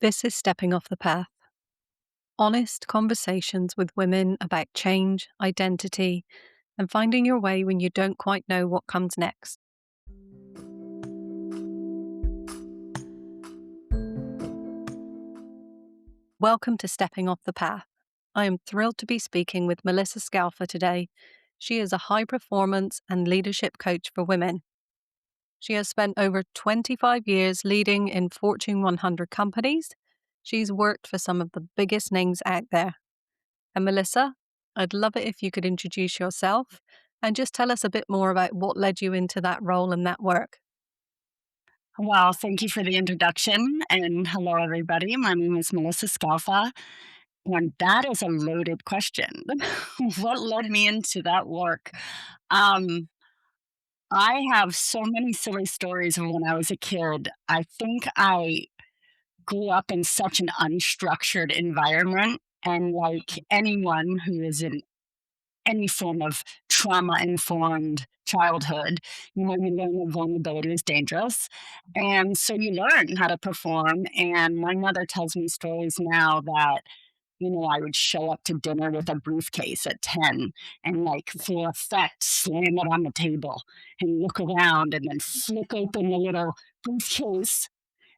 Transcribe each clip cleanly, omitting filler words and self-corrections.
This is Stepping Off the Path. Honest conversations with women about change, identity, and finding your way when you don't quite know what comes next. Welcome to Stepping Off the Path. I am thrilled to be speaking with Melissa Scialfa today. She is a high performance and leadership coach for women. She has spent over 25 years leading in Fortune 100 companies. She's worked for some of the biggest names out there. And Melissa, I'd love it if you could introduce yourself and just tell us a bit more about what led you into that role and that work. Well, thank you for the introduction, and hello, everybody. My name is Melissa Scialfa, and that is a loaded question. What led me into that work? Um, I have so many silly stories of when I was a kid. I think I grew up in such an unstructured environment, and like anyone who is in any form of trauma-informed childhood, you learn that vulnerability is dangerous, and so you learn how to perform, and my mother tells me stories now that, I would show up to dinner with a briefcase at 10 and, like, for effect, slam it on the table and look around and then flick open the little briefcase,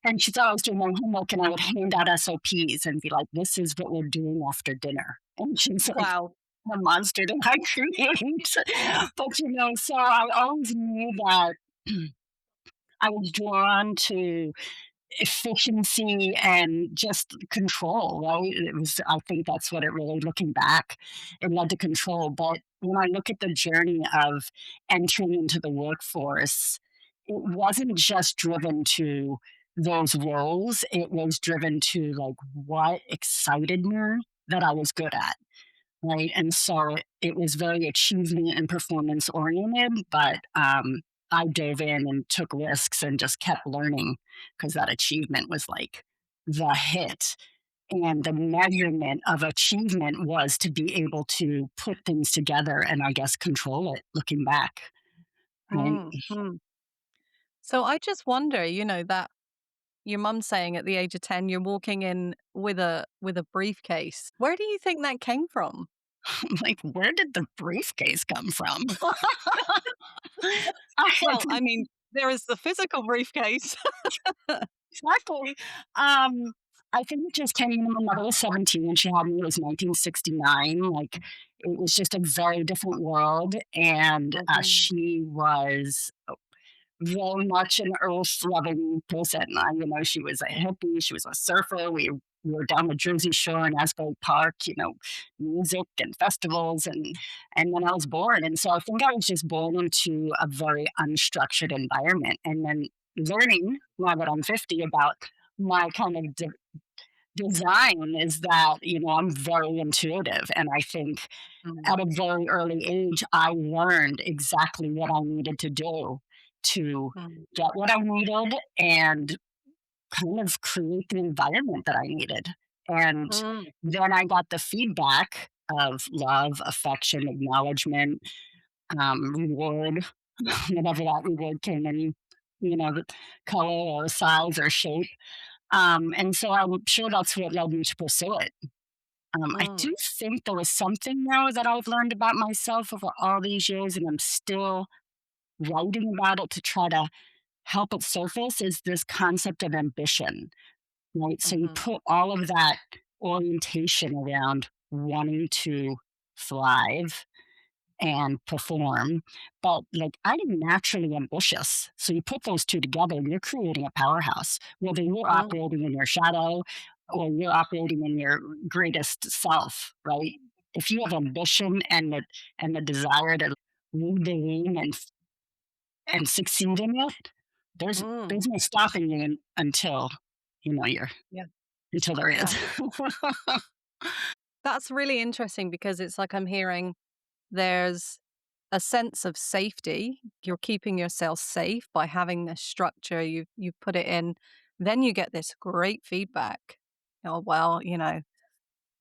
and she thought I was doing my homework, and I would hand out SOPs and be like, "This is what we're doing after dinner," and she's like, Wow. the monster did I create? But, so I always knew that I was drawn to efficiency and just control, right? I think that's what it really, looking back, it led to control. But when I look at the journey of entering into the workforce, it wasn't just driven to those roles, it was driven to like what excited me that I was good at. Right, and so it was very achievement and performance oriented, but, I dove in and took risks and just kept learning because that achievement was, like, the hit, and the measurement of achievement was to be able to put things together and, I guess, control it looking back, right? Mm. So I just wonder, that your mum saying at the age of 10 you're walking in with a briefcase. Where do you think that came from? Like, where did the briefcase come from? I had Well, I mean, there is the physical briefcase. Exactly. Um, I think it just came when my mother was 17 and she had me, it was 1969, like, it was just a very different world, and, Mhm. she was very much an earth-loving person. She was a hippie, she was a surfer, we were down the Jersey Shore in Asbury Park, music and festivals, and then I was born, and so I think I was just born into a very unstructured environment, and then learning, now that I'm 50, about my kind of design is that, I'm very intuitive, and I think Mm. at a very early age, I learned exactly what I needed to do to Mm. get what I needed and kind of create the environment that I needed. And Mm. then I got the feedback of love, affection, acknowledgement, reward, whatever that reward came in, the color or size or shape. And so I'm sure that's what led me to pursue it. I Mm. do think there was something now that I've learned about myself over all these years, and I'm still writing about it to try to help it surface, is this concept of ambition, right? So you Mhm. put all of that orientation around wanting to thrive and perform, but like I'm naturally ambitious. So you put those two together and you're creating a powerhouse, whether you're Mm. operating in your shadow or you're operating in your greatest self, right? If you have ambition and the desire to lead the room and succeed in it, Mm. there's no stopping you until you're Yeah. until there Yeah. is. That's really interesting because it's like I'm hearing there's a sense of safety. You're keeping yourself safe by having this structure. You've put it in. Then you get this great feedback. Oh well,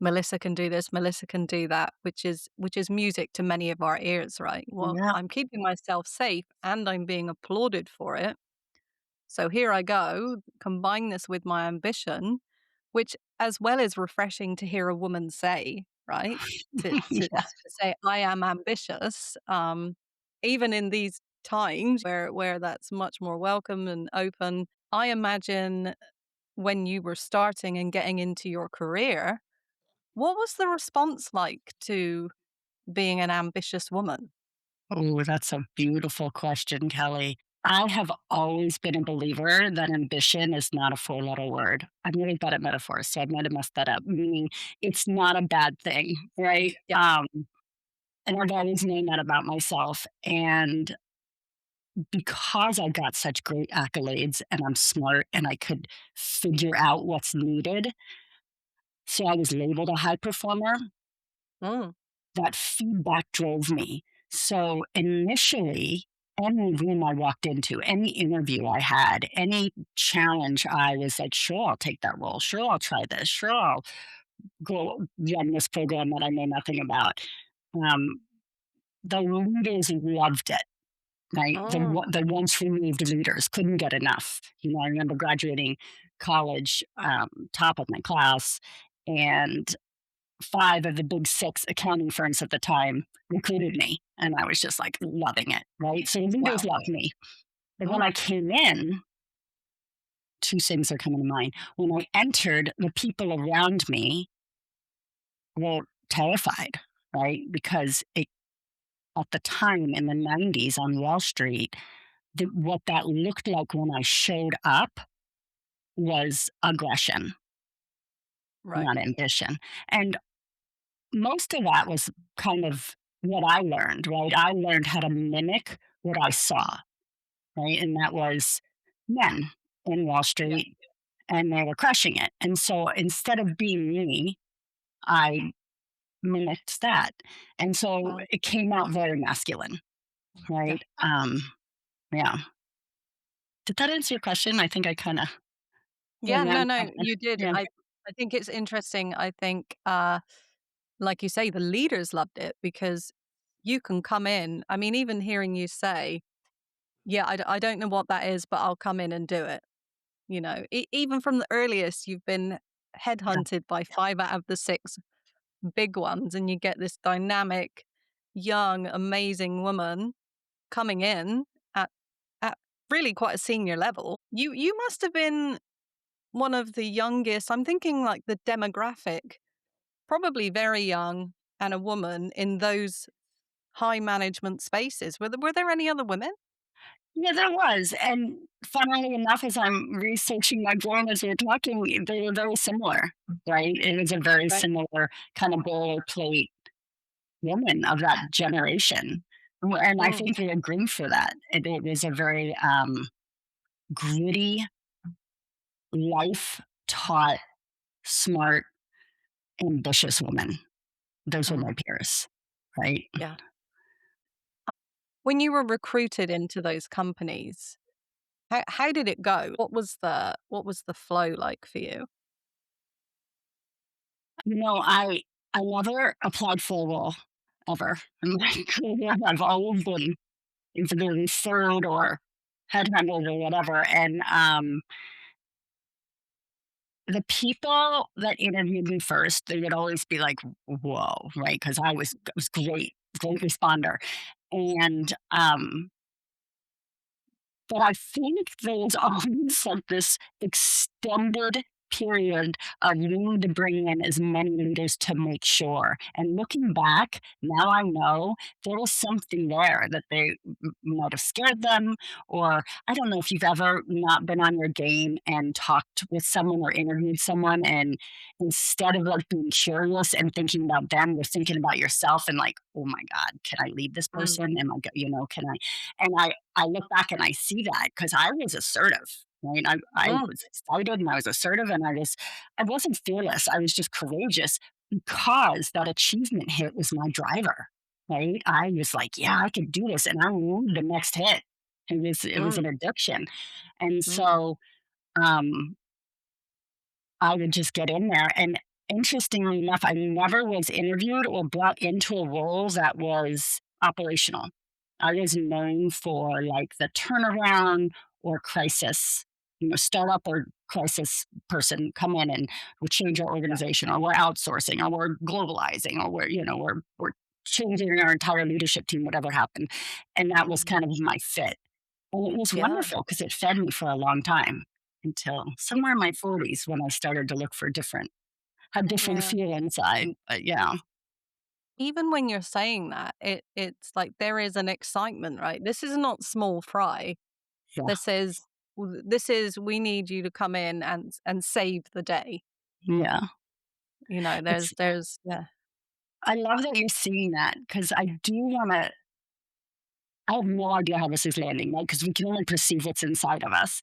Melissa can do this, Melissa can do that, which is music to many of our ears, right? Well, Yeah. I'm keeping myself safe and I'm being applauded for it. So here I go, combine this with my ambition. which as well is refreshing to hear a woman say, right? Yeah. To say, "I am ambitious," even in these times where that's much more welcome and open. I imagine when you were starting and getting into your career, what was the response like to being an ambitious woman? Oh, that's a beautiful question, Kelly. I have always been a believer that ambition is not a four-letter word. I'm really bad at metaphors, so I might have messed that up. Meaning, it's not a bad thing, right? Yeah. And I've always known that about myself. And because I got such great accolades, and I'm smart, and I could figure out what's needed, so I was labeled a high performer. Mm, That feedback drove me. So initially, any room I walked into, any interview I had, any challenge, I was like, sure, I'll take that role. Sure, I'll try this. Sure, I'll go run this program that I know nothing about. Um, the leaders loved it, right? mm. The once removed leaders couldn't get enough. I remember graduating college, top of my class, and 5 of the big 6 accounting firms at the time recruited me, and I was just, like, loving it, right? So leaders Wow. loved me. But when Mm, I came in, 2 things are coming to mind. When I entered, the people around me were terrified, right? Because at the time in the '90s on Wall Street, what that looked like when I showed up was aggression, right. not ambition. And most of that was kind of what I learned, right? I learned how to mimic what I saw, right? And that was men in Wall Yeah. Street, and they were crushing it. And so instead of being me, I mimicked that. And so Mm. it came out very masculine, Yeah. right? Yeah. Did that answer your question? I think I kind of Yeah, went no, on. no, you did. Yeah. I think it's interesting. I think, like you say, the leaders loved it because you can come in. I mean, even hearing you say, "Yeah, I don't know what that is, but I'll come in and do it." Even from the earliest, you've been Yeah. headhunted by 5 out of the 6 big ones, and you get this dynamic, young, amazing woman coming in at at really quite a senior level. You must have been one of the youngest. I'm thinking like the demographic, probably very young and a woman in those high management spaces. Were there any other women? Yeah, there was. And funnily enough, as I'm researching my brain as we're talking, they were very similar, right? It was a very Right. similar kind of boilerplate woman of that generation. And I Mm, think they agreed for that. It was a very gritty, life taught, smart, ambitious woman. Those were mm, my peers, right? yeah. When you were recruited into those companies, how did it go? What was the flow like for you? I never applied for a role ever in my career. I've always been into the third or headhunters or whatever. And the people that interviewed me first, they would always be like, "Whoa!" Right? Because I was great, great responder, and but I think there was always like this extended period of needing to bring in as many leaders to make sure. And looking back, now I know there was something there that they might have scared them, or I don't know if you've ever not been on your game and talked with someone or interviewed someone, and instead of like being curious and thinking about them, you're thinking about yourself and like, oh my God, can I lead this Mm, person? Can I? And I look back and I see that because I was assertive, right? I mm, was excited and I was assertive and I wasn't fearless. I was just courageous because that achievement hit was my driver, right? I was like, yeah, I could do this. And I knew the next hit. It was mm, an addiction. And mm, so um I would just get in there. And interestingly enough, I never was interviewed or brought into a role that was operational. I was known for like the turnaround or crisis, startup or crisis person come in and we'll change our organization, or we're outsourcing, or we're globalizing, or we're changing our entire leadership team, whatever happened. And that was Mhm. kind of my fit. And it was Yeah. wonderful because it fed me for a long time until E somewhere in my 40s when I started to look for a different yeah. feel inside. But yeah, Even when you're saying that, it's like there is an excitement, right? This is not small fry. yeah, This is we need you to come in and save the day. yeah. You know, It's there's yeah. I love that you're seeing that because I have no idea how this is landing, right? Because we can only perceive what's inside of us.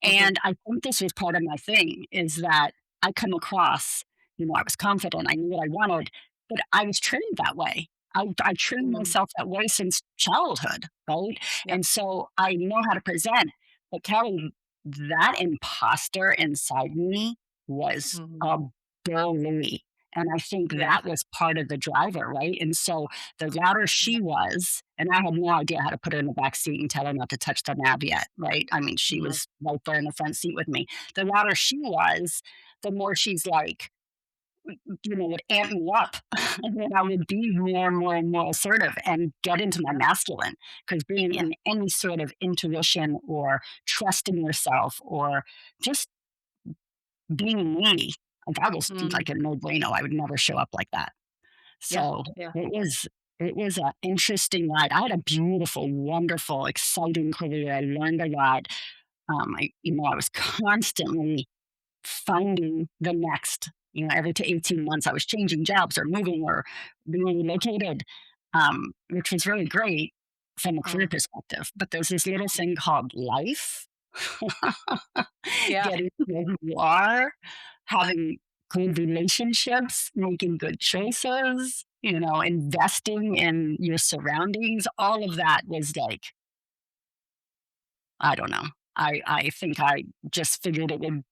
Mhm, And I think this was part of my thing is that I come across, I was confident, I knew what I wanted, but I was trained that way. I trained mhm, myself that way since childhood, right? yeah, And so I know how to present. But Kelly, that imposter inside me was mhm, a bully. And I think yeah, that was part of the driver, right? And so the louder yeah, she was, and I had no idea how to put her in the back seat and tell her not to touch the nav yet, right? I mean, she mhm, was right there in the front seat with me. The louder she was, the more she's like, would amp me up. And then I would be more and more and more assertive and get into my yeah, masculine. Because being yeah, in any sort of intuition or trusting yourself or just being me, like I was mhm, like a no bueno. I would never show up like that. yeah, So yeah, it was an interesting ride. I had a beautiful, wonderful, exciting career. I learned a lot. I was constantly finding the next. Every to 18 months, I was changing jobs or moving or being relocated, which was really great from a career mm, perspective. But there's this little thing called life. yeah, Getting where you are, having good relationships, making good choices, investing in your surroundings. All of that was like, I don't know. I think I just figured it would,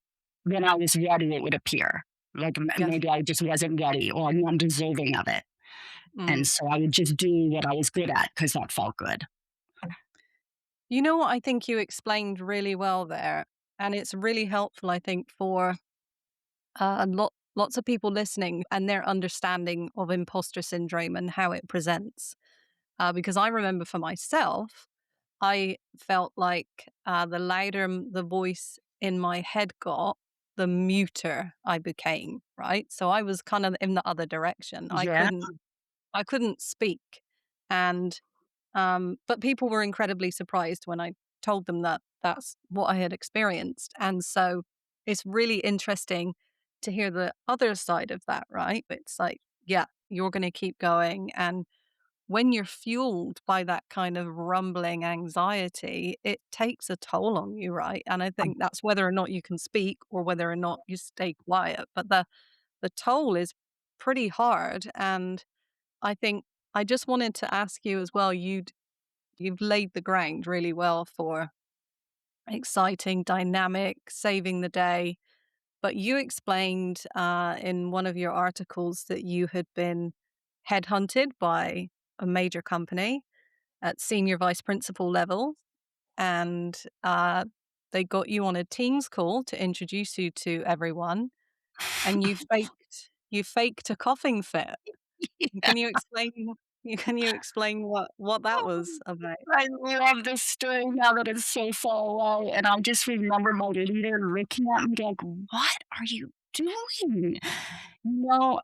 when I was ready, it would appear. Like yes, maybe I just wasn't ready or I'm not deserving of it. And mm. so I would just do what I was good at because that felt good. You know what I think you explained really well there, and it's really helpful, I think, for lots of people listening and their understanding of imposter syndrome and how it presents. Because I remember for myself, I felt like the louder the voice in my head got, the muter I became. Right, so I was kind of in the other direction. I Yeah. couldn't, I couldn't speak, and but people were incredibly surprised when I told them that that's what I had experienced. And so it's really interesting to hear the other side of that, right? It's like, yeah, you're going to keep going. And when you're fueled by that kind of rumbling anxiety, it takes a toll on you, right? And I think that's whether or not you can speak or whether or not you stay quiet. But the toll is pretty hard. And I think I just wanted to ask you as well, you've laid the ground really well for exciting, dynamic, saving the day. But you explained in one of your articles that you had been headhunted by a major company at senior vice principal level, and they got you on a Teams call to introduce you to everyone, and you faked a coughing fit. Can you explain? Can you explain what that was about? I love this story now that it's so far away. And I just remember my leader looking at me like, what are you doing? No,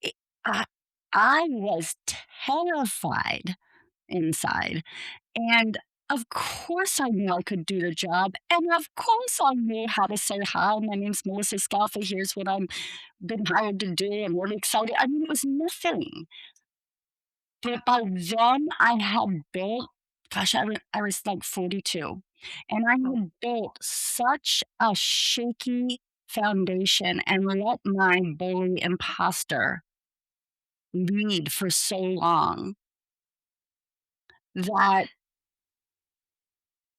it, I, I was terrified inside. And of course, I knew I could do the job. And of course, I knew how to say, hi, my name's Melissa Scalfa. Here's what I'm been hired to do. I'm really excited. I mean, it was nothing. But by then, I had built, gosh, I was like 42, and I Mm, had built such a shaky foundation and let my bully imposter lead for so long that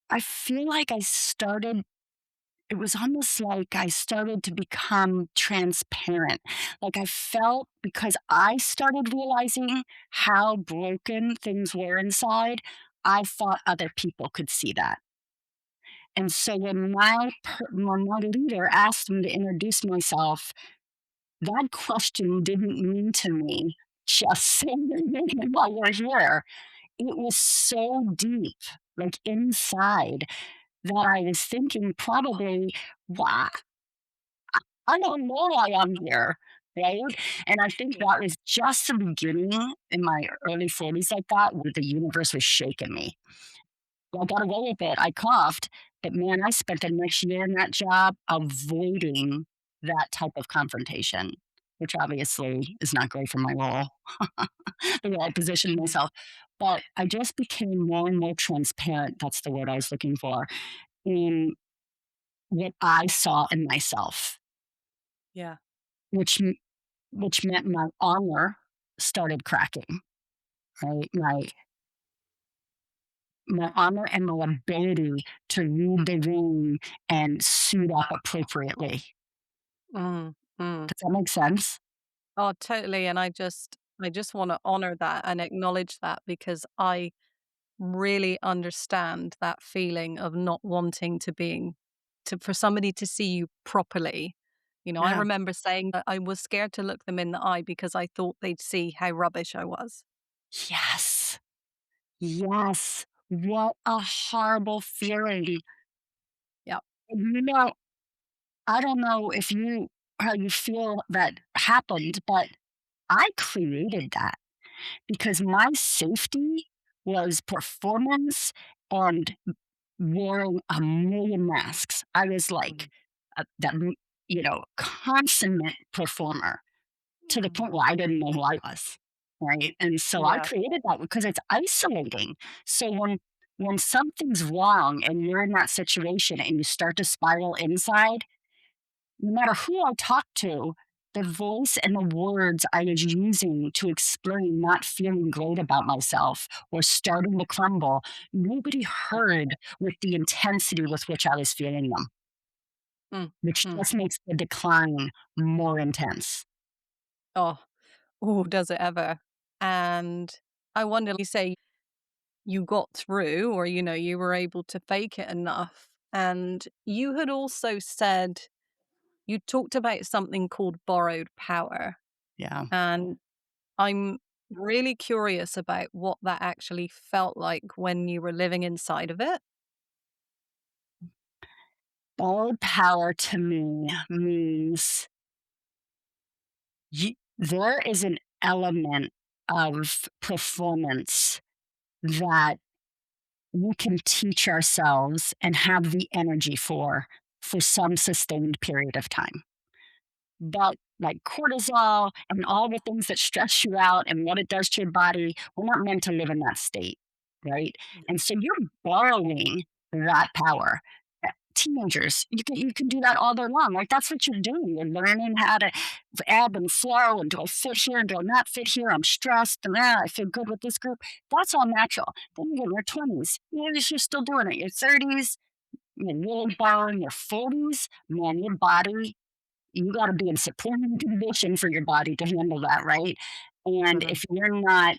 I feel like it was almost like I started to become transparent. Like I felt because I started realizing how broken things were inside, I thought other people could see that. And so when my leader asked me to introduce myself, that question didn't mean to me just saying your name while you're here. It was so deep, like inside, that I was thinking probably, "Why? I don't know why I'm here." Right? And I think Yeah. that was just the beginning in my early 40s like that, where the universe was shaking me. I got away with it. I coughed, but man, I spent the next year in that job avoiding that type of confrontation, which obviously is not great for my role, the way I positioned Mm. myself. But I just became more and more transparent. That's the word I was looking for in what I saw in myself, Yeah. which m- which meant my armor started cracking. Right, my armor and my ability to read the room and suit up appropriately. Mm. Mm. Does that make sense? Oh, totally. And I just want to honor that and acknowledge that because I really understand that feeling of not wanting to being to for somebody to see you properly. I Yeah. remember saying that I was scared to look them in the eye because I thought they'd see how rubbish I was. Yes. Yes. What a horrible feeling. Yeah. You know, I don't know if you how you feel that happened, but I created that because my safety was performance and wearing a million masks. I was like Mm. consummate performer to the Mm. point where I didn't know who I was, right? And so I Yeah. created that because it's isolating. So when something's wrong and you're in that situation and you start to spiral inside, no matter who I talk to, the voice and the words I was using to explain not feeling great about myself or starting to crumble, nobody heard with the intensity with which I was feeling them, Mm. which Mm. just makes the decline more intense. Oh, oh, does it ever? And I wonder, you say you got through, or you were able to fake it enough. And you had also said you talked about something called borrowed power. Yeah. And I'm really curious about what that actually felt like when you were living inside of it. Borrowed power to me means there is an element of performance that we can teach ourselves and have the energy for some sustained period of time. But like cortisol and all the things that stress you out and what it does to your body, we're not meant to live in that state, right? And so you're borrowing that power. Teenagers, you can do that all day long. Like that's what you're doing. You're learning how to ebb and flow and do I fit here and do I not fit here? I'm stressed and I feel good with this group. That's all natural. Then you get in your 20s. You're still doing it. Your 30s, you're really borrowing your 40s. Man, your body you gotta be in supreme condition for your body to handle that, right? And Mhm. if you're not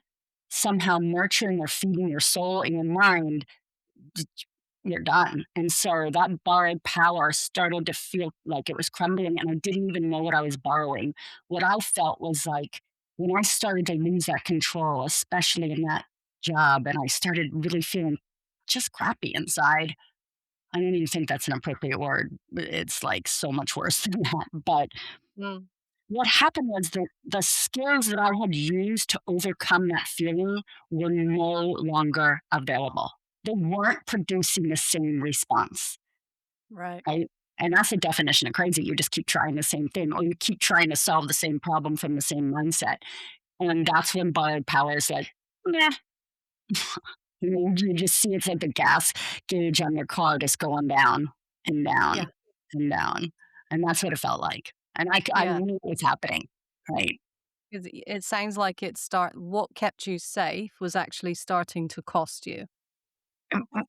somehow nurturing or feeding your soul and your mind, d you're done. And so that borrowed power started to feel like it was crumbling, and I didn't even know what I was borrowing. What I felt was like when I started to lose that control, especially in that job, and I started really feeling just crappy inside. I don't even think that's an appropriate word. It's like so much worse than that. But Mm. what happened was that the skills that I had used to overcome that feeling were no longer available. They weren't producing the same response, Right. right? And that's the definition of crazy. You just keep trying the same thing, or you keep trying to solve the same problem from the same mindset. And that's when borrowed power is like, nah. You just see it's like the gas gauge on your car just going down and Yeah. down and down. And that's what it felt like. And I Yeah. knew it was happening, right? 'Cause it sounds like what kept you safe was actually starting to cost you.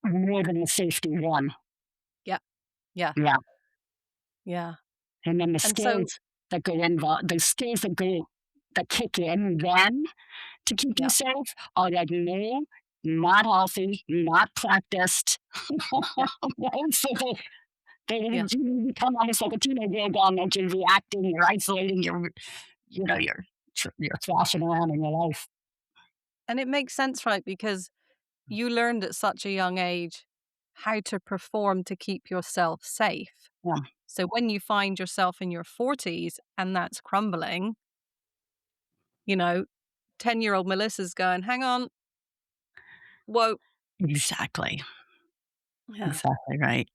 More than the safety one. Yeah. Yeah. Yeah. Yeah. And then the And so skills that go involved, the skills that kick in then to keep you yeah. safe are like new. not healthy, not practiced. Yeah. Right? So they Yeah. you become almost like a teenager again, that you're reacting, you're isolating, you're thrashing around in your life. And it makes sense, right? Because you learned at such a young age how to perform to keep yourself safe. Yeah, So when you find yourself in your 40s and that's crumbling, you know, 10-year-old Melissa's going, hang on, whoa. exactly. Yeah. Exactly right.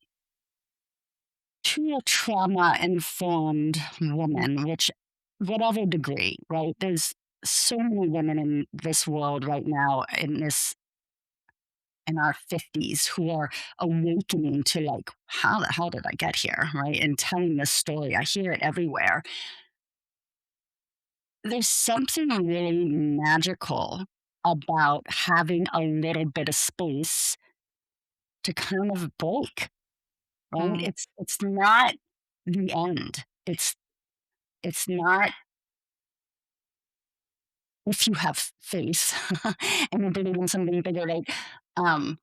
To a trauma informed woman, which, whatever degree, right? There's so many women in this world right now, in our 50s, who are awakening to, like, how the hell did I get here, right? And telling this story. I hear it everywhere. There's something really magical about having a little bit of space to kind of break, right? Mm, It's not the end. It's not, if you have faith and you believe in something bigger, like, um,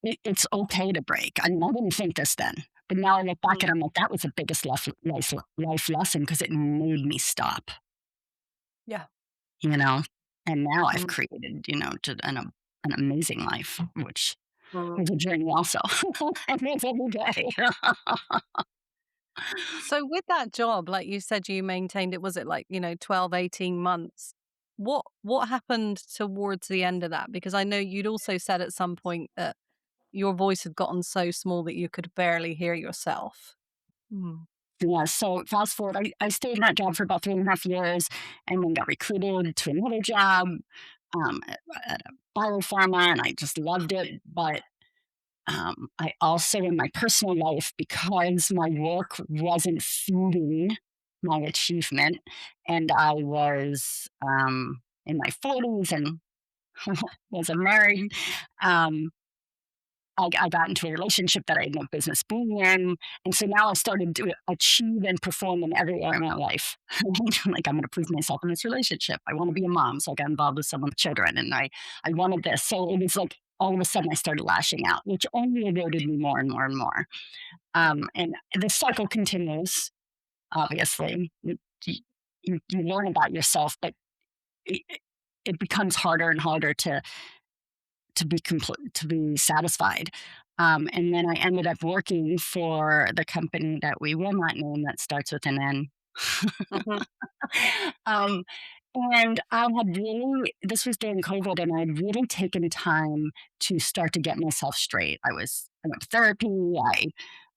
it's okay to break. I didn't think this then, but now I look back mm, and I'm like, that was the biggest life lesson, because it made me stop, yeah. you know? And now I've Mm, created, just an amazing life, which mm. is a journey also. And it's every day. So with that job, like you said, you maintained it, was it like, 12, 18 months? What happened towards the end of that? Because I know you'd also said at some point that your voice had gotten so small that you could barely hear yourself. Mm. Yeah, so fast forward, I stayed in that job for about 3.5 years, and then got recruited to another job, at a biopharma, and I just loved it. But I also, in my personal life, because my work wasn't feeding my achievement, and I was in my 40s and wasn't married, um, I got into a relationship that I had no business being in. And so now I started to achieve and perform in every area of my life. Like, I'm going to prove myself in this relationship. I want to be a mom. So I got involved with someone's children, and I wanted this. So it was like all of a sudden I started lashing out, which only eroded me more and more and more. And the cycle continues, obviously. You learn about yourself, but it, it becomes harder and harder to be satisfied. And then I ended up working for the company that we will not name, that starts with an N. Mhm, um, and I had really, this was during COVID, and I'd really taken time to start to get myself straight. I went to therapy.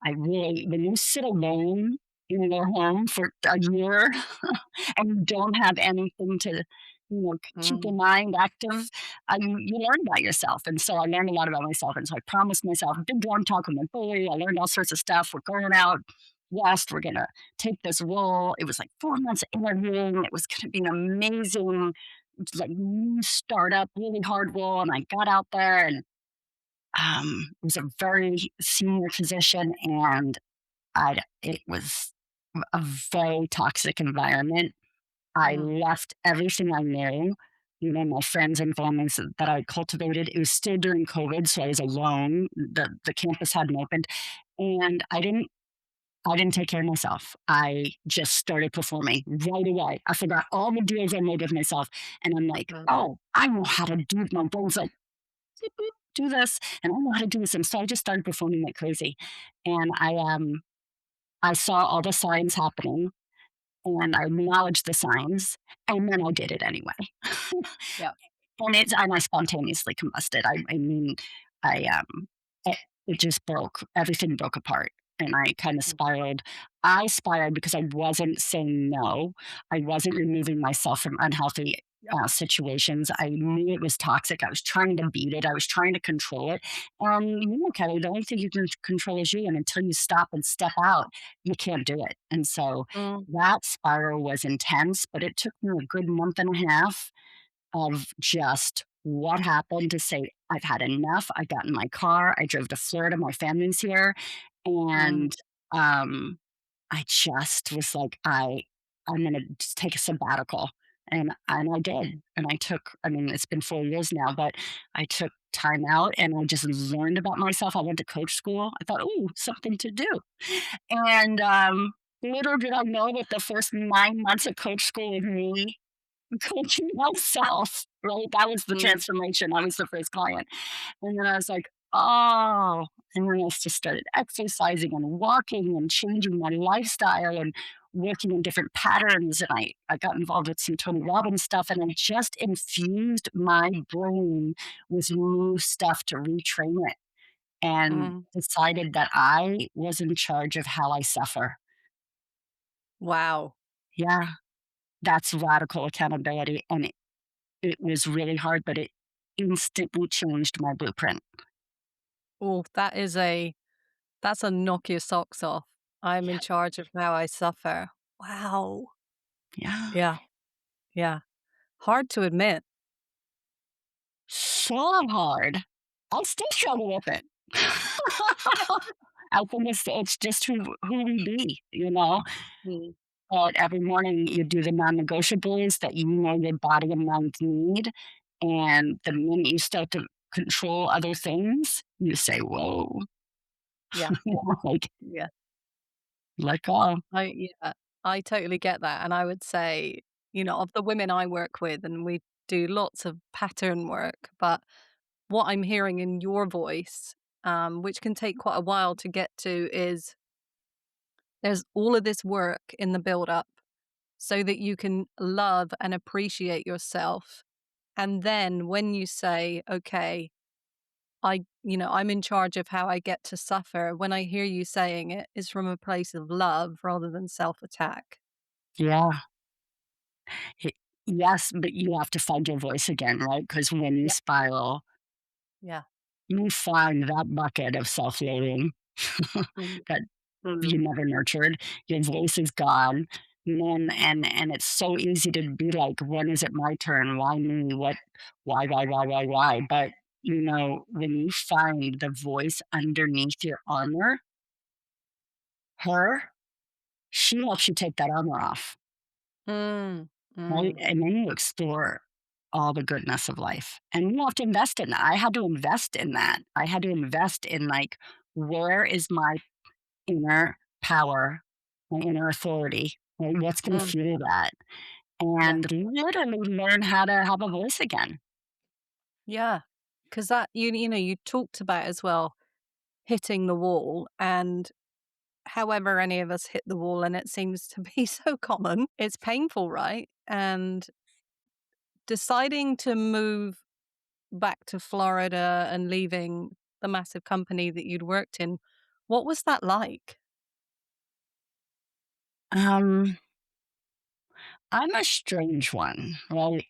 I really, when you sit alone in your home for a year and you don't have anything to, keep your mm, mind active, you learn about yourself. And so I learned a lot about myself. And so I promised myself, big drum talk with my bully. I learned all sorts of stuff. We're going out west. We're going to take this role. It was like 4 months interviewing. It was going to be an amazing, like, new startup, really hard role. And I got out there, and it was a very senior position, and it was a very toxic environment. I mm, left everything I knew, my friends and families that I cultivated. It was still during COVID, so I was alone. The campus hadn't opened, and I didn't take care of myself. I just started performing right away. I forgot all the deals I made with myself, and I'm like, mm, "Oh, I know how to do it." My brain's like, "Beep, beep, do this," and I know how to do this, and so I just started performing like crazy. And I saw all the signs happening, and I acknowledged the signs, and then I did it anyway. yeah, And I spontaneously combusted. I mean, I, it it just broke. Everything broke apart, and I kinda mm, spiraled. I spiraled because I wasn't saying no. I wasn't removing myself from unhealthy, situations. I knew it was toxic. I was trying to beat it. I was trying to control it. Kelly, the only thing you can control is you, and until you stop and step out, you can't do it. And so mm, that spiral was intense, but it took me a good month and a half of just what happened to say, I've had enough. I got in my car. I drove to Florida. My family's here. mm, And I just was like, I'm going to just take a sabbatical. And I did, and I took, I mean, it's been 4 years now, but I took time out and I just learned about myself. I went to coach school. I thought, "Ooh, something to do." And, little did I know that the first 9 months of coach school with me coaching myself, right? That was the Mm, transformation. I was the first client. And then I was like, "Oh," and then I just started exercising and walking and changing my lifestyle and working in different patterns, and I got involved with some Tony Robbins stuff, and I just infused my brain with new stuff to retrain it, and mm. decided that I was in charge of how I suffer. Wow. Yeah, that's radical accountability, and it was really hard, but it instantly changed my blueprint. Oh, that's a knock your socks off. I'm in Yeah. charge of how I suffer. Wow. Yeah. Yeah, yeah. Hard to admit. So hard. I still struggle with it. I think it's just who we be, you know? Mm, But every morning you do the non-negotiables that you know your body and mind need, and the minute you start to control other things, you say, "Whoa," yeah, like, yeah. "Let go." Yeah, I totally get that, and I would say, of the women I work with, and we do lots of pattern work, but what I'm hearing in your voice, which can take quite a while to get to, is there's all of this work in the build up so that you can love and appreciate yourself. And then when you say, okay, I'm in charge of how I get to suffer, when I hear you saying it is from a place of love rather than self attack. Yeah. Y Yes, but you have to find your voice again, right? Because when you Yeah. spiral, Yeah. you find that bucket of self-loathing Mm, that mm, you never nurtured. Your voice is gone. And it's so easy to be like, when is it my turn? Why me? What why? But when you find the voice underneath your armor, her, she helps you take that armor off, mm, right? mm, And then you explore all the goodness of life. And you have to invest in that. I had to invest in that. I had to invest in like, where is my inner power, my inner authority, right? What's going to mm. fuel that? Yeah. And literally learn how to have a voice again. Yeah. Because that, you talked about as well hitting the wall. And however any of us hit the wall, and it seems to be so common, it's painful, right? And deciding to move back to Florida and leaving the massive company that you'd worked in, what was that like? Um, I'm a strange one, right?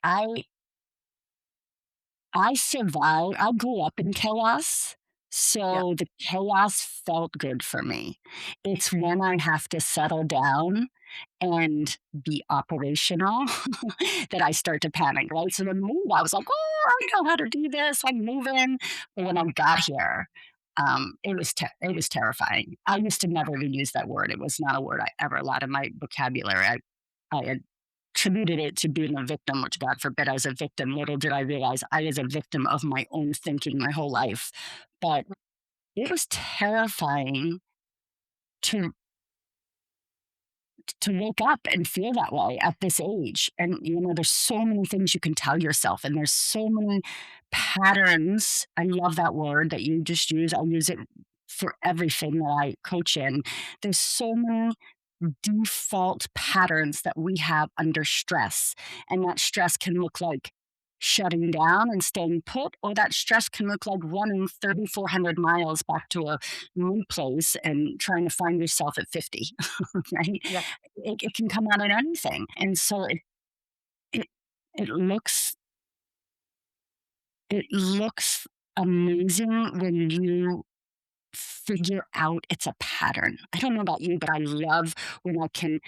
I survived. I grew up in chaos, Yeah. so the chaos felt good for me. It's when I have to settle down and be operational that I start to panic, right? So the move, I was like, "Oh, I know how to do this. I'm moving." But when I got here, it was terrifying. I used to never even use that word. It was not a word I ever allowed in my vocabulary. I had attributed it to being a victim, which God forbid I was a victim. Little did I realize I was a victim of my own thinking my whole life. But it was terrifying to wake up and feel that way at this age. And, there's so many things you can tell yourself, and there's so many patterns. I love that word that you just use. I use it for everything that I coach in. There's so many default patterns that we have under stress. And that stress can look like shutting down and staying put, or that stress can look like running 3,400 miles back to a new place and trying to find yourself at 50, right? Yeah. It can come out of anything. And so it, it looks, it looks amazing when you figure out it's a pattern. I don't know about you, but I love when I can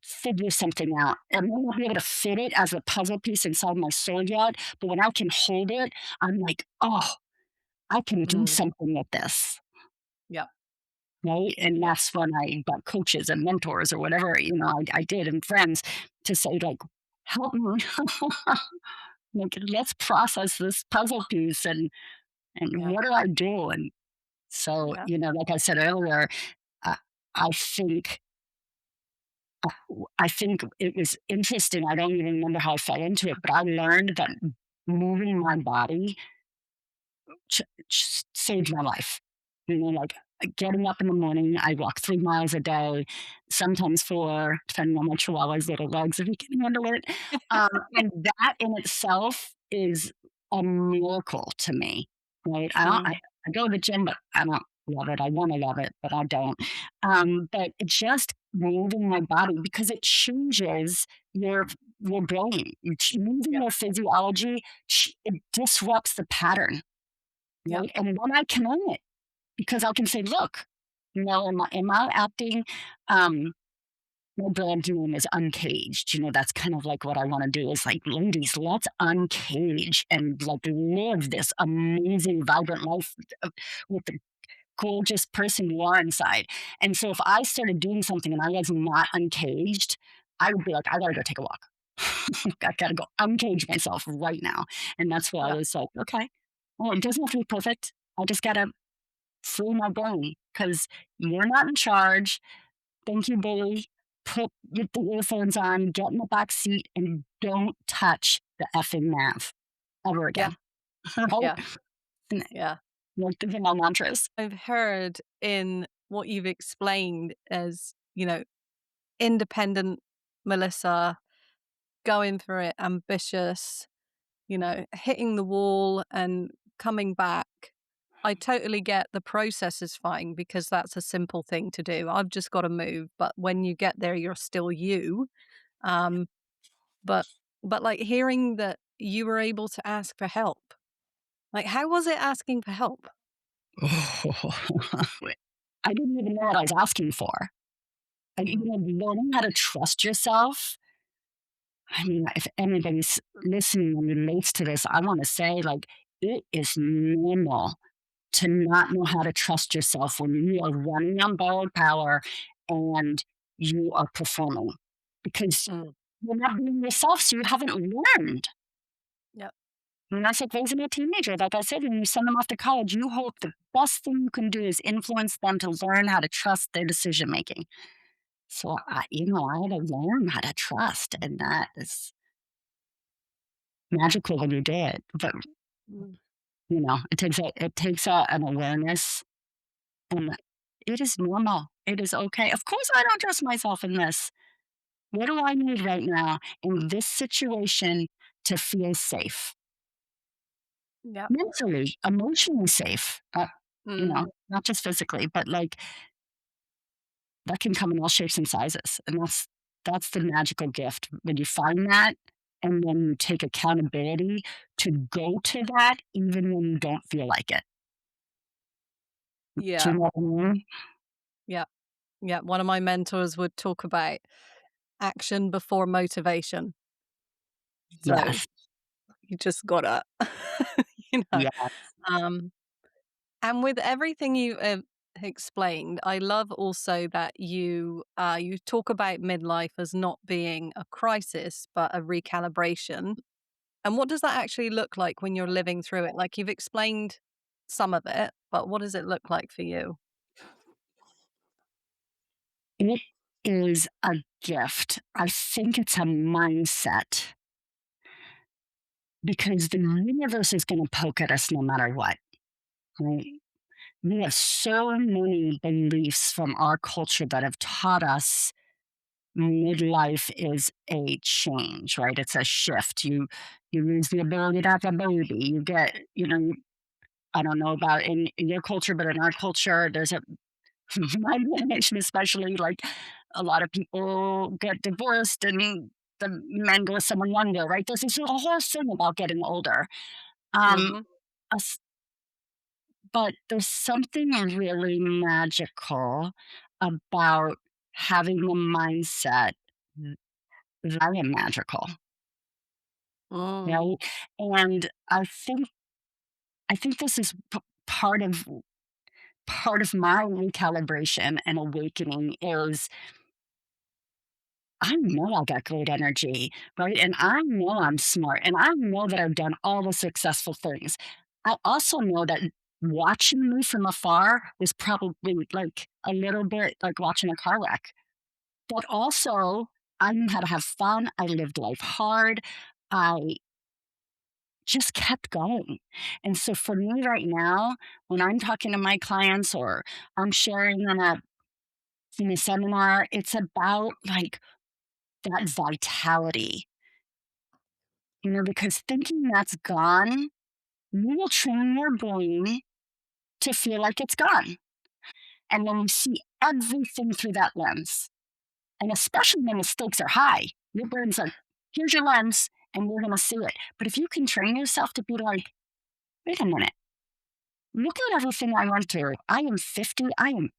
figure something out. I may not be able to fit it as a puzzle piece inside my soul yet, but when I can hold it, I'm like, oh, I can do Mm, something with this. yeah. Right. And Yeah. that's when I got coaches and mentors or whatever, I did and friends to say, like, help me. Like, let's process this puzzle piece and Yeah. what do I do? And so, Yeah. like I said earlier, I, I think I think it was interesting. I don't even remember how I fell into it, but I learned that moving my body saved my life. Like getting up in the morning, I walk 3 miles a day, sometimes four, depending on my chihuahua's little legs, if you can handle it. And that in itself is a miracle to me, right? Mm. I go to the gym, but I don't love it. I want to love it, but I don't. But it's just moving my body because it changes your your brain. Moving Yeah. your physiology, it disrupts the pattern, Yeah. right? And then I can own it because I can say, look, am I acting? Um, my brand name is Uncaged. That's kind of like what I want to do is like, ladies, let's uncage and like live this amazing, vibrant life with the gorgeous person you are inside. And so if I started doing something and I was not uncaged, I would be like, I gotta go take a walk. I gotta go uncage myself right now. And that's why I Yeah. was like, okay, well, it doesn't have to be perfect. I just gotta free my brain because you're not in charge. Thank you, Billy. Get the earphones on, get in the back seat, and don't touch the effing nav ever Yeah. again. Right? Yeah. And Yeah. like thinking my mantras. I've heard in what you've explained as, independent Melissa going through it, ambitious, hitting the wall and coming back. I totally get the process is fine because that's a simple thing to do. I've just got to move. But when you get there, you're still you. Um, but like hearing that you were able to ask for help. Like, how was it asking for help? I didn't even know what I was asking for. Mm, Learning how to trust yourself. I mean, if anybody's listening and relates to this, I want to say, like, it is normal to not know how to trust yourself when you are running on borrowed power and you are performing because mm, you're not being yourself, so you haven't learned. yep. And that's like raising a teenager. Like I said, when you send them off to college, you hope the best thing you can do is influence them to learn how to trust their decision making. So I had to learn how to trust, and that is magical when you do it. But Mm, it takes an awareness, and it is normal. It is okay. Of course, I don't trust myself in this. What do I need right now in this situation to feel safe? yep. Mentally, emotionally safe. Mm, Not just physically, but like that can come in all shapes and sizes. And that's the magical gift. When you find that and then you take accountability to go to that even when you don't feel like it. Do yeah. you know what I mean? Yeah. Yeah. One of my mentors would talk about action before motivation. So Yes. you just gotta, you know, Yeah. um, and with everything you explained, I love also that you talk about midlife as not being a crisis but a recalibration. And what does that actually look like when you're living through it? Like you've explained some of it, but what does it look like for you? It is a gift. I think it's a mindset because the universe is going to poke at us no matter what, right? We have so many beliefs from our culture that have taught us midlife is a change, right? It's a shift. You lose the ability to have a baby. You get, I don't know about in your culture, but in our culture, there's a my generation especially, like a lot of people get divorced and the men go with someone younger, right? There's this whole thing about getting older. Um, Mhm. us- but there's something really magical about having a mindset that I am magical, Mm. right? And I think this is part of my recalibration and awakening is I know I got great energy, right? And I know I'm smart and I know that I've done all the successful things. I also know that watching me from afar was probably like a little bit like watching a car wreck. But also, I knew how to have fun. I lived life hard. I just kept going. And so for me right now, when I'm talking to my clients or I'm sharing in a seminar, it's about like that vitality, because thinking that's gone, you will train your brain to feel like it's gone. And then you see everything through that lens. And especially when the stakes are high, your brain's like, here's your lens, and we're going to see it. But if you can train yourself to be like, wait a minute, look at everything I went through. I am 50. I am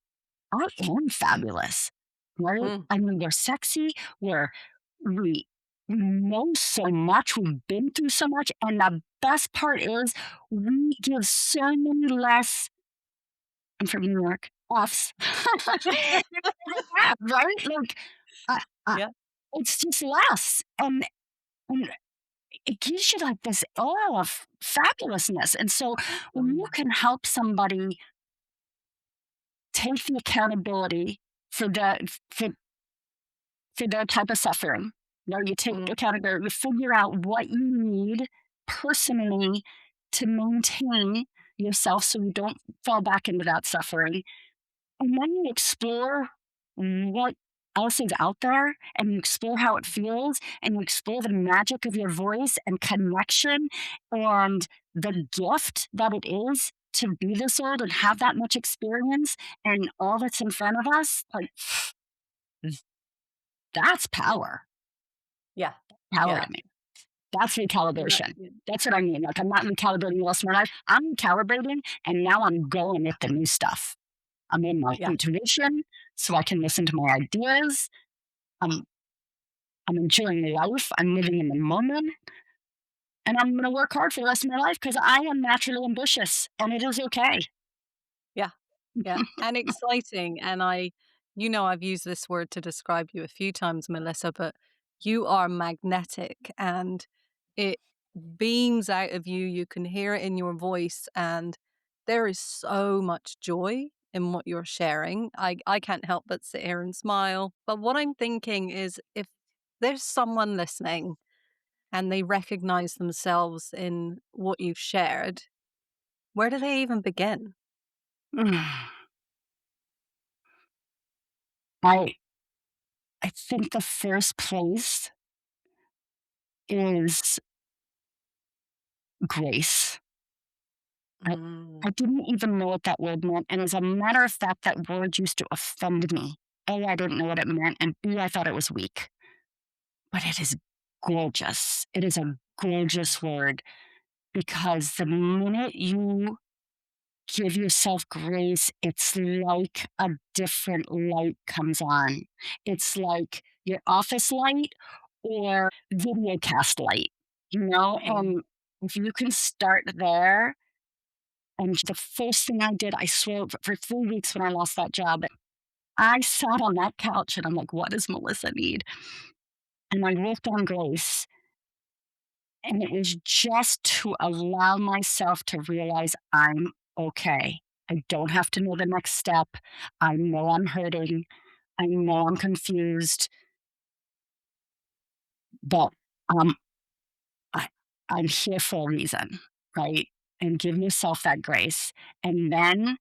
fabulous. Right? Mm, I mean, we're sexy. We know so much. We've been through so much. And the best part is we give so many less, I'm from New York, offs. Right? Like, uh, uh, yeah. it's just less. And it gives you like this aura of fabulousness. And so when you Mm, can help somebody take the accountability for for, for their type of suffering, you take mm, accountability, you figure out what you need personally to maintain yourself so you don't fall back into that suffering. And then you explore what else is out there and you explore how it feels and you explore the magic of your voice and connection and the gift that it is to be this old and have that much experience and all that's in front of us. Like, that's mm. power. Yeah. Power Yeah. to me. That's That, recalibration. yeah. That's what I mean. Like, I'm not recalibrating the rest of my life. I'm calibrating and now I'm going with the new stuff. I'm in my Yeah. intuition so I can listen to my ideas. I'm I'm enjoying life. I'm living in the moment, and I'm going to work hard for the rest of my life because I am naturally ambitious, and it is okay. Yeah. Yeah. And exciting. And I've used this word to describe you a few times, Melissa, but you are magnetic and it beams out of you. You can hear it in your voice. And there is so much joy in what you're sharing. I can't help but sit here and smile. But what I'm thinking is if there's someone listening and they recognize themselves in what you've shared, where do they even begin? I I think the first place is grace. I Mm, I didn't even know what that word meant, and as a matter of fact, that word used to offend me. A, I didn't know what it meant, and B, I thought it was weak. But it is gorgeous. It is a gorgeous word because the minute you give yourself grace, it's like a different light comes on. It's like your office light or video cast light, mm, And if you can start there, and the first thing I did, I swear, for 3 weeks when I lost that job, I sat on that couch and I'm like, what does Melissa need? And I worked on grace. And it was just to allow myself to realize I'm okay. I don't have to know the next step. I know I'm hurting. I know I'm confused, but um, I, I'm here for a reason, right? And give yourself that grace. And then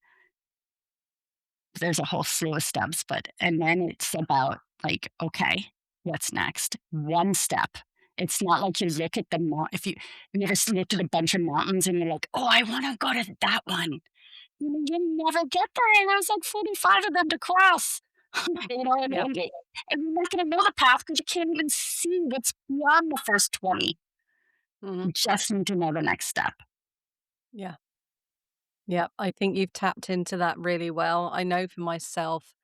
there's a whole slew of steps, and then it's about like, okay, what's next? One step. It's not like you look at the if you ever looked at a bunch of mountains and you're like, oh, I want to go to that one. You never get there. And there's like 45 of them to cross. And, yeah, and you're not going to know the path because you can't even see what's beyond the first 20. mhm, You just need to know the next step. yeah, yeah. I think you've tapped into that really well. I know for myself,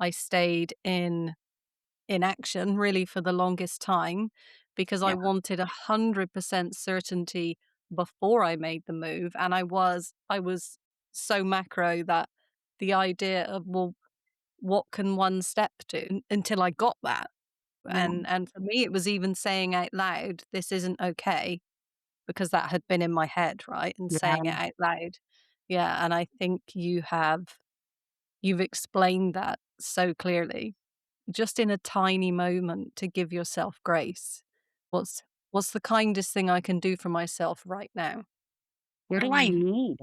I stayed in inaction really for the longest time because I Yeah. wanted 100% certainty before I made the move, and I was so macro that the idea of, well, what can one step do until I got that? Yeah. And for me, it was even saying out loud, "This isn't okay," because that had been in my head, right? And saying it Yeah. out loud. Yeah, and I think you've explained that so clearly, just in a tiny moment to give yourself grace. What's what's the kindest thing I can do for myself right now? What do I Mm, need?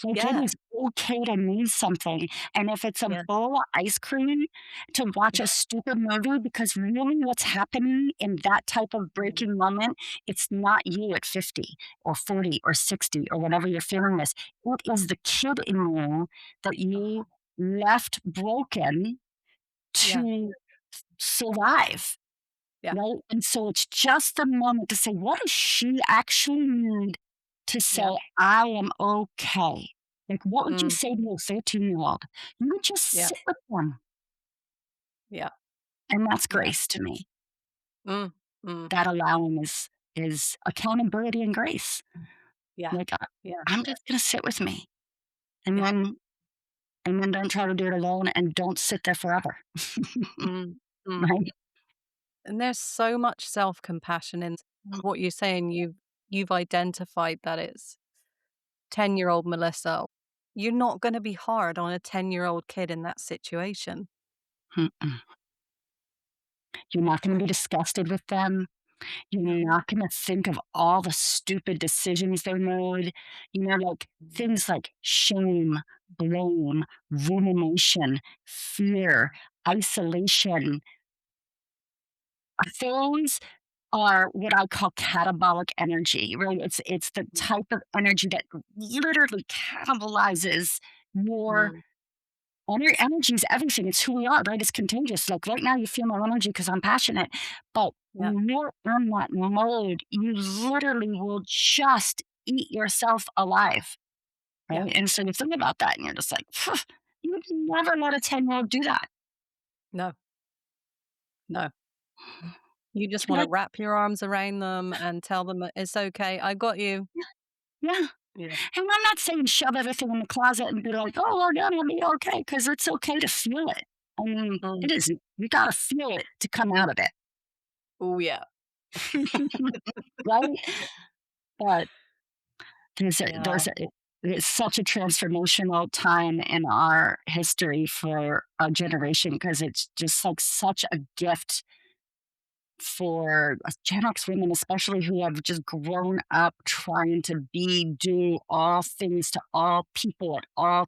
Like, it yeah, is okay to need something, and if it's a yeah, bowl of ice cream, to watch yeah, a stupid movie, because really what's happening in that type of mm, breaking moment, it's not you at 50 or 40 or 60 or whatever you're feeling this. It is the kid in you that you left broken yeah, to survive. yeah, Right? And so it's just the moment to say, what does she actually need to say, yeah, I am okay? Like, what would you mm, say to a 13-year-old? You would just yeah, sit with them. yeah, And that's yeah, grace to me. mm, mm, That allowing is accountability and grace. yeah, Like, yeah, I'm just gonna sit with me. And yeah, then don't try to do it alone and don't sit there forever. mm, mm. Right? And there's so much self-compassion in what you're saying. You've identified that it's 10-year-old Melissa. You're not gonna be hard on a 10-year-old kid in that situation. Mm-mm. You're not gonna be disgusted with them. You're No. not gonna think of all the stupid decisions they made. Like Mm, things like shame, blame, rumination, fear, isolation. Those are what I call catabolic energy, right? It's the mm, type of energy that literally catabolizes your mm, energy is everything. It's who we are, right? It's contagious. Like right now, you feel my energy because I'm passionate. But yeah, when you're in that mode, you literally will just eat yourself alive, yeah. right? And so you think about that and you're just like, "Phew, you would never let a 10-year-old do that. No, no. You just You're wanna like, wrap your arms around them and tell them that it's okay, I got you. yeah, yeah. Yeah. And I'm not saying shove everything in the closet and be like, oh, we're going to be okay, because it's okay to feel it. I mean, Mm. it isn't. You got to feel it to come out of it, Oh, yeah. right? But Yeah, it's such a transformational time in our history for our generation because it's just like such a gift for us Gen X women, especially who have just grown up trying to do all things to all people at all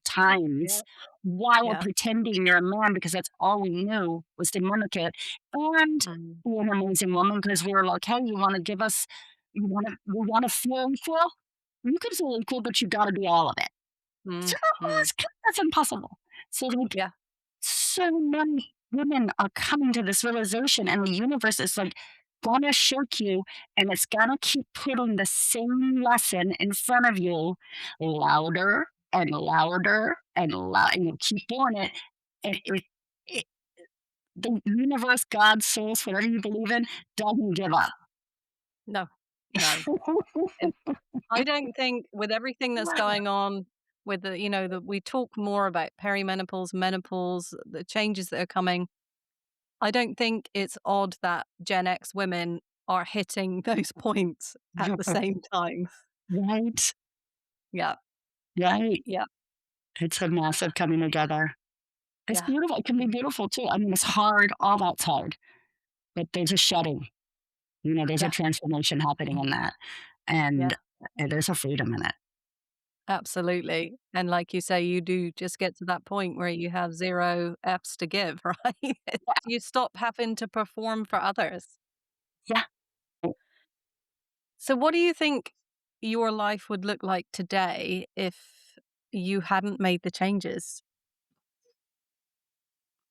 yeah, times while yeah. pretending you're a man because that's all we knew was to mimic it. And Mm, be an amazing woman because we were like, hey, you want to give us, we want to feel equal? You can feel equal, but you got to do all of it. mm, So mm. that's impossible. So like Yeah, so many women are coming to this realization, and the universe is like gonna shake you, and it's gonna keep putting the same lesson in front of you louder and louder and louder, and you keep doing it. And it, the universe, God, source, whatever you believe in, doesn't give up. no, no. And I don't think with everything that's going on with the we talk more about perimenopause, menopause, the changes that are coming. I don't think it's odd that Gen X women are hitting those points at the same time. Right, Yeah, right. yeah, It's a massive coming together. It's yeah, beautiful. It can be beautiful too. I mean, it's hard. All that's hard, but there's a shedding. There's a yeah, transformation happening in that, and yeah, there's a freedom in it. absolutely. And like you say, you do just get to that point where you have 0 Fs to give, right? You stop having to perform for others. Yeah. So what do you think your life would look like today if you hadn't made the changes?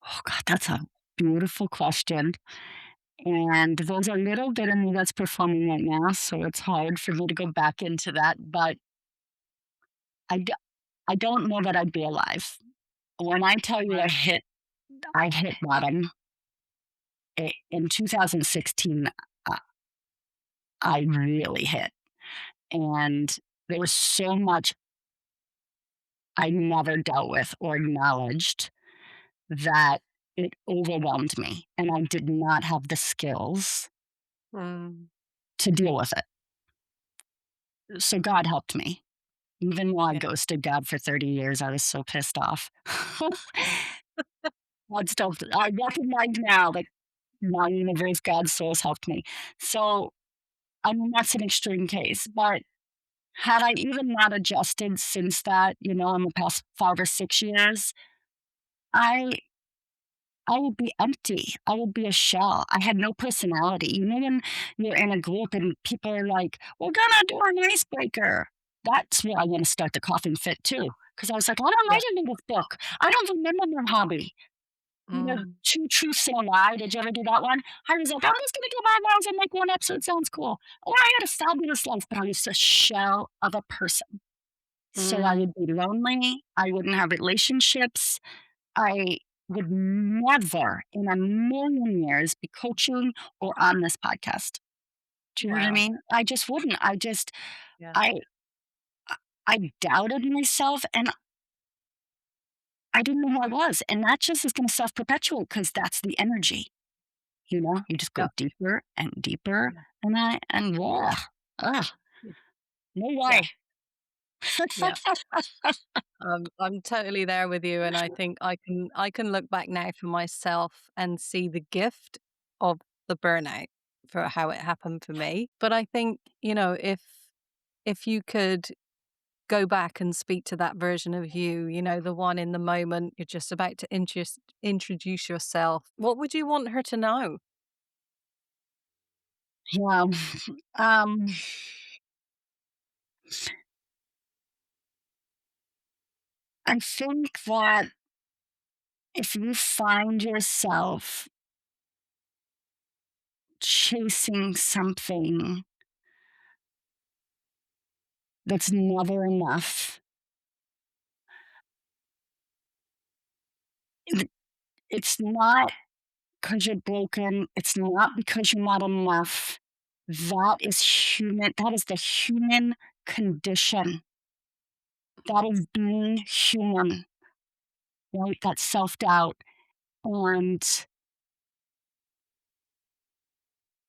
Oh God, that's a beautiful question. And there's a little bit of me that's performing right now, so it's hard for me to go back into that. But I, d- I don't know that I'd be alive. When I tell you Right. I hit bottom in 2016. uh, I really hit, and there was so much I never dealt with or acknowledged that. it overwhelmed me, and I did not have the skills Mm. to deal with it. So God helped me. Even though I Yeah. ghosted God for 30 years, I was so pissed off. God still, I recognize now that my universe, God's source helped me. So, I mean, that's an extreme case, but had I even not adjusted since that, in the past 5 or 6 years, I I would be empty. I would be a shell. I had no personality. When you're in a group and people are like, "We're gonna do an icebreaker." That's where I want to start the coughing fit too. Because I was like, I don't Yeah. write in this book. I don't remember my hobby. Mm. Two truths and a lie. Did you ever do that one? I was like, I'm just gonna get my nails and make one episode. Sounds cool. Oh, I had a fabulous life, but I was a shell of a person. So I Mm. would be lonely. I wouldn't have relationships. I would never in a million years be coaching or on this podcast. Do you know what I Wow. mean? I just wouldn't. Yeah. I I doubted myself and I didn't know who I was. And that just is gonna self perpetuate because that's the energy. You just go Yeah. deeper and deeper Yeah. and ugh, Yeah. no Yeah. way. Yeah. I'm totally there with you, and I think I can look back now for myself and see the gift of the burnout for how it happened for me. But I think, if you could go back and speak to that version of you, the one in the moment, you're just about to introduce yourself, what would you want her to know? Yeah. Um, I think that if you find yourself chasing something that's never enough, it- it's not because you're broken, it's not because you're not enough. That is human. That is the human condition. That is being human, right? That self doubt. And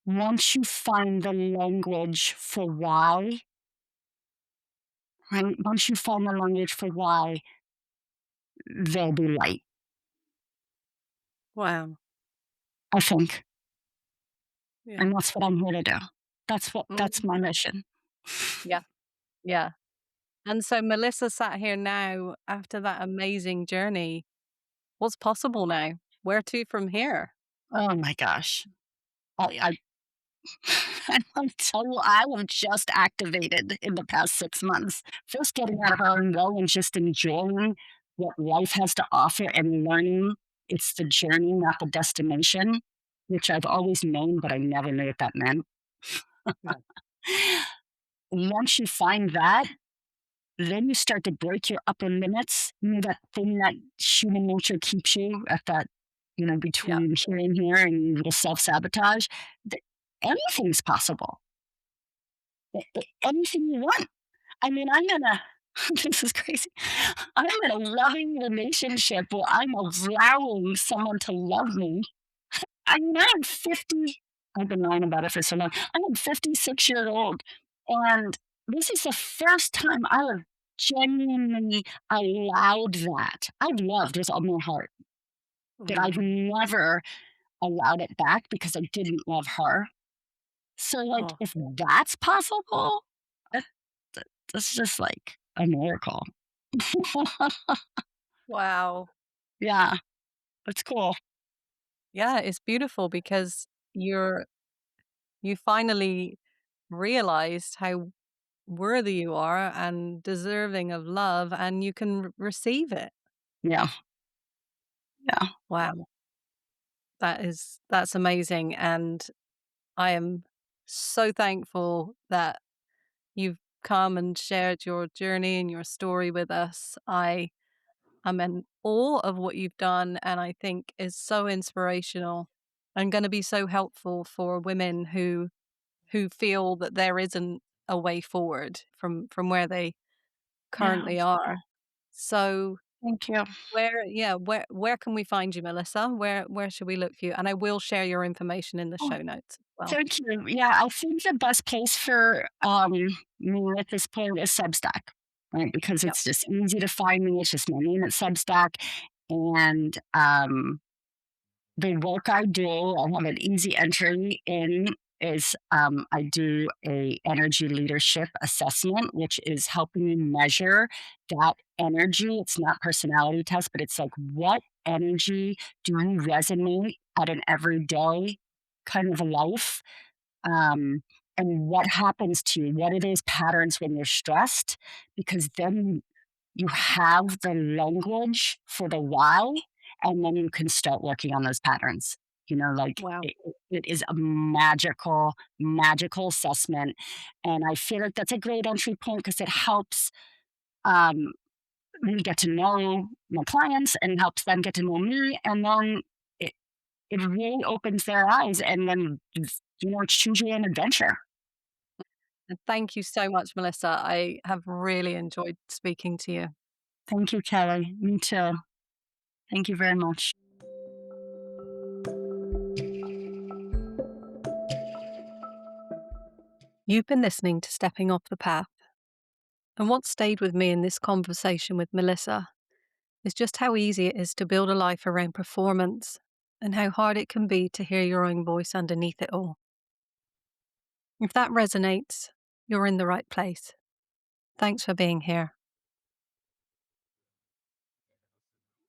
once you find the language for why, right? Once you find the language for why, there'll be light, Wow. I think. Yeah. And that's what I'm here to do. That's Mm. my mission. Yeah. Yeah. And so Melissa sat here now after that amazing journey. What's possible now? Where to from here? Oh my gosh. I I'm so I was just activated in the past 6 months. First getting out of our own way and just enjoying what life has to offer and learning it's the journey, not the destination, which I've always known, but I never knew what that meant. Yeah. Once you find that, then you start to break your upper limits. That thing that human nature keeps you at that, Yeah. between here and here, and you will self sabotage. Anything's possible. Anything you want. I mean, I'm in a this is crazy. I'm in a loving relationship where I'm allowing someone to love me. I mean, I'm 50. I've been lying about it for so long. I'm 56 years old, and this is the first time I have genuinely allowed that. I've loved with all my heart, but I've Mm. never allowed it back because I didn't love her. So, like, Oh, if that's possible, that, that's just like a miracle. wow. Yeah, it's cool. Yeah, it's beautiful because you finally realized how worthy you are and deserving of love, and you can receive it. Yeah, yeah, Wow. That's amazing. And I am so thankful that you've come and shared your journey and your story with us. I'm in awe of what you've done, and I think is so inspirational and going to be so helpful for women who feel that there isn't a way forward from where they yeah. currently are. So, Thank you. Where can we find you, Melissa? Where should we look for you? And I will share your information in the Oh, show notes as well. thank you. Yeah, I think the best place for me at this point is Substack, right? Because Yep. it's just easy to find me. It's just my name at Substack, and the work I do, I have an easy entry in is I do a energy leadership assessment, which is helping you measure that energy. It's not personality test, but it's like what energy do you resonate at an everyday kind of life, um, and what happens to you, what are those patterns when you're stressed, because then you have the language for the why, and then you can start working on those patterns. Like Wow. it is a magical, magical assessment. And I feel like that's a great entry point because it helps um, me get to know my clients and helps them get to know me. And then it, it really opens their eyes and then, choose your own adventure. And thank you so much, Melissa. I have really enjoyed speaking to you. Thank you, Kelly. Me too. Thank you very much. You've been listening to Stepping Off the Path. And what stayed with me in this conversation with Melissa is just how easy it is to build a life around performance and how hard it can be to hear your own voice underneath it all. If that resonates, you're in the right place. Thanks for being here.